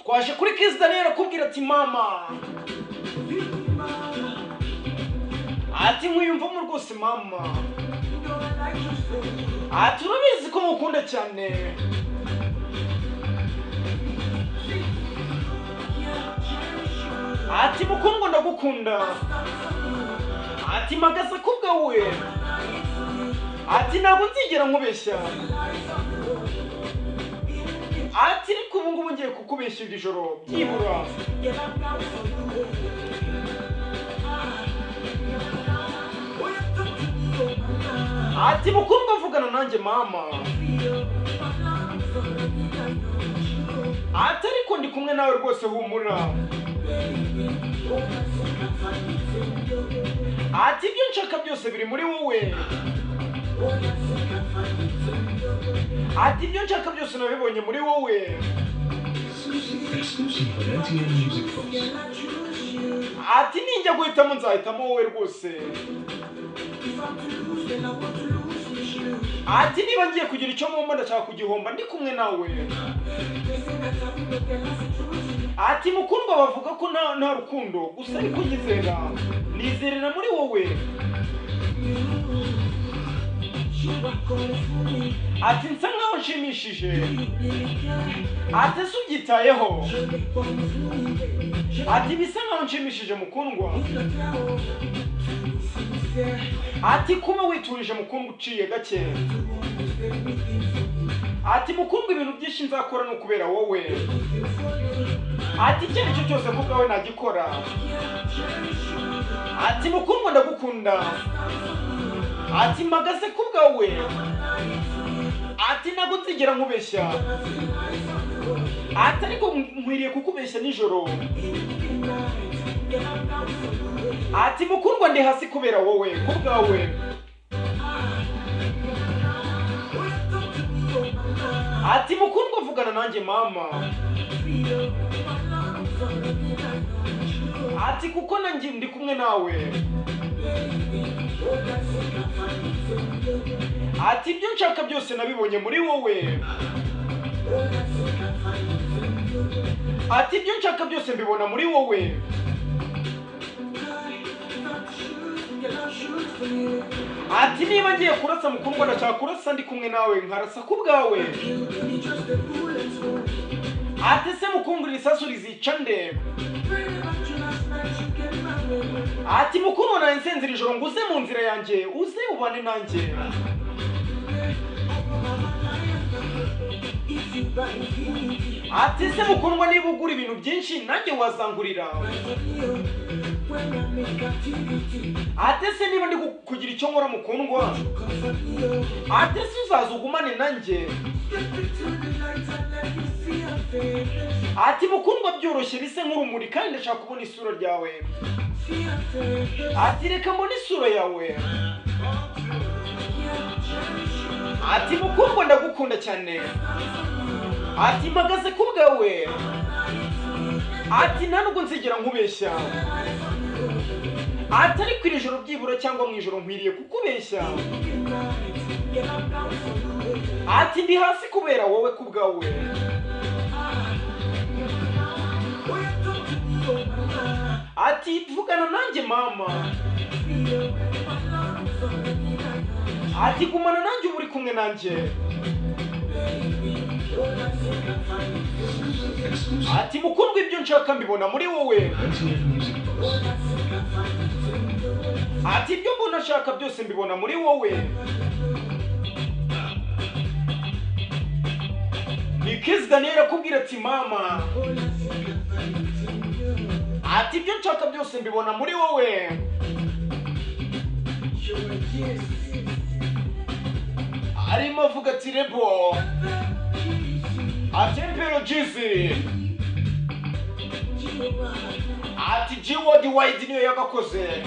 twaje kuri Kizz Daniel akubwira ati mama ati mwiyumvamo rwose mama ati urabizi ko mukunda cyane ati mukundwa ndagukunda ati magaza kubwawe ati ntabwo nzigera nkubeshya ati ariko ubu ngubu ngiye kukubeshya iri joro byibura ati mukundwa mvugana nanjye mama ati ariko ndi kumwe nawe rwose humura ati ibyo nshaka byose biri muri wowe ati ibyo nshaka byose nabibonye muri wowe ati ninjya guhitamo nzahitamo wowe rwose ati niba ngiye kugira icyo mpomba ndashaka kugihomba ndi kumwe nawe ati mukundwa bavuga ko nta rukundo gusa ariko nyizera nizerera muri wowe ati nsa nkaho nshimishije ati ese ubyitayeho ati bisa nkaho nshimishije mukundwa ati kuba witurije mukundwa uciye gake ati mukundwa ibintu byinshi nzakora no kubera wowe ati icyo ari cyo cyose kubwawe nagikora ati mukundwa ndagukunda ati magaze kubwawe ati ntabwo nzigera nkubeshya ati ariko nkwiriye kukubeshya nijoro ati mukundwa ndi hasi kubera wowe kubwawe ati mukundwa mvugana nanjye mama ati kuko nanjye ndi kumwe nawe ati ibyo nshaka byose nabibonye muri wowe ati ibyo nshaka byose mbibona muri wowe ati niba ngiye kurasa mukundwa ndashaka kurasa ndi kumwe nawe nkarasa kubwawe ati se mukundwa irisasu rizica nde ati mukundwa nawe nsenze iri joro ngo uze mu nzira yanjye uze ubane nanjye ati se mukundwa niba ugura ibintu byinshi nanjye wazangurira ati se niba ndi kugira icyo nkora mukundwa ati se uzaza ugumane nanjye ati mukundwa byoroshye bise nk'urumuri kandi ndashaka kubona isura ryawe ati reka mbone isura yawe ati mukundwa ndagukunda cyane ati magaze kubwawe ati nta nubwo nzigera nkubeshya ati ariko iri joro byibura cyangwa mu ijoro nkwiriye kukubeshya ati ndi hasi kubera wowe kubwawe ati vugana nanjye mama ati gumana nanjye uba uri kumwe nanjye ati mukundwa ibyo nshaka mbibona muri wowe ati ibyo mbona nshaka byose mbibona muri wowe ni Kizz Daniel akubwira ati mama ati ibyo nshaka byose mbibona muri wowe arimo avuga ati rebo atempero jizi ati G-Word wide niyo yagakoze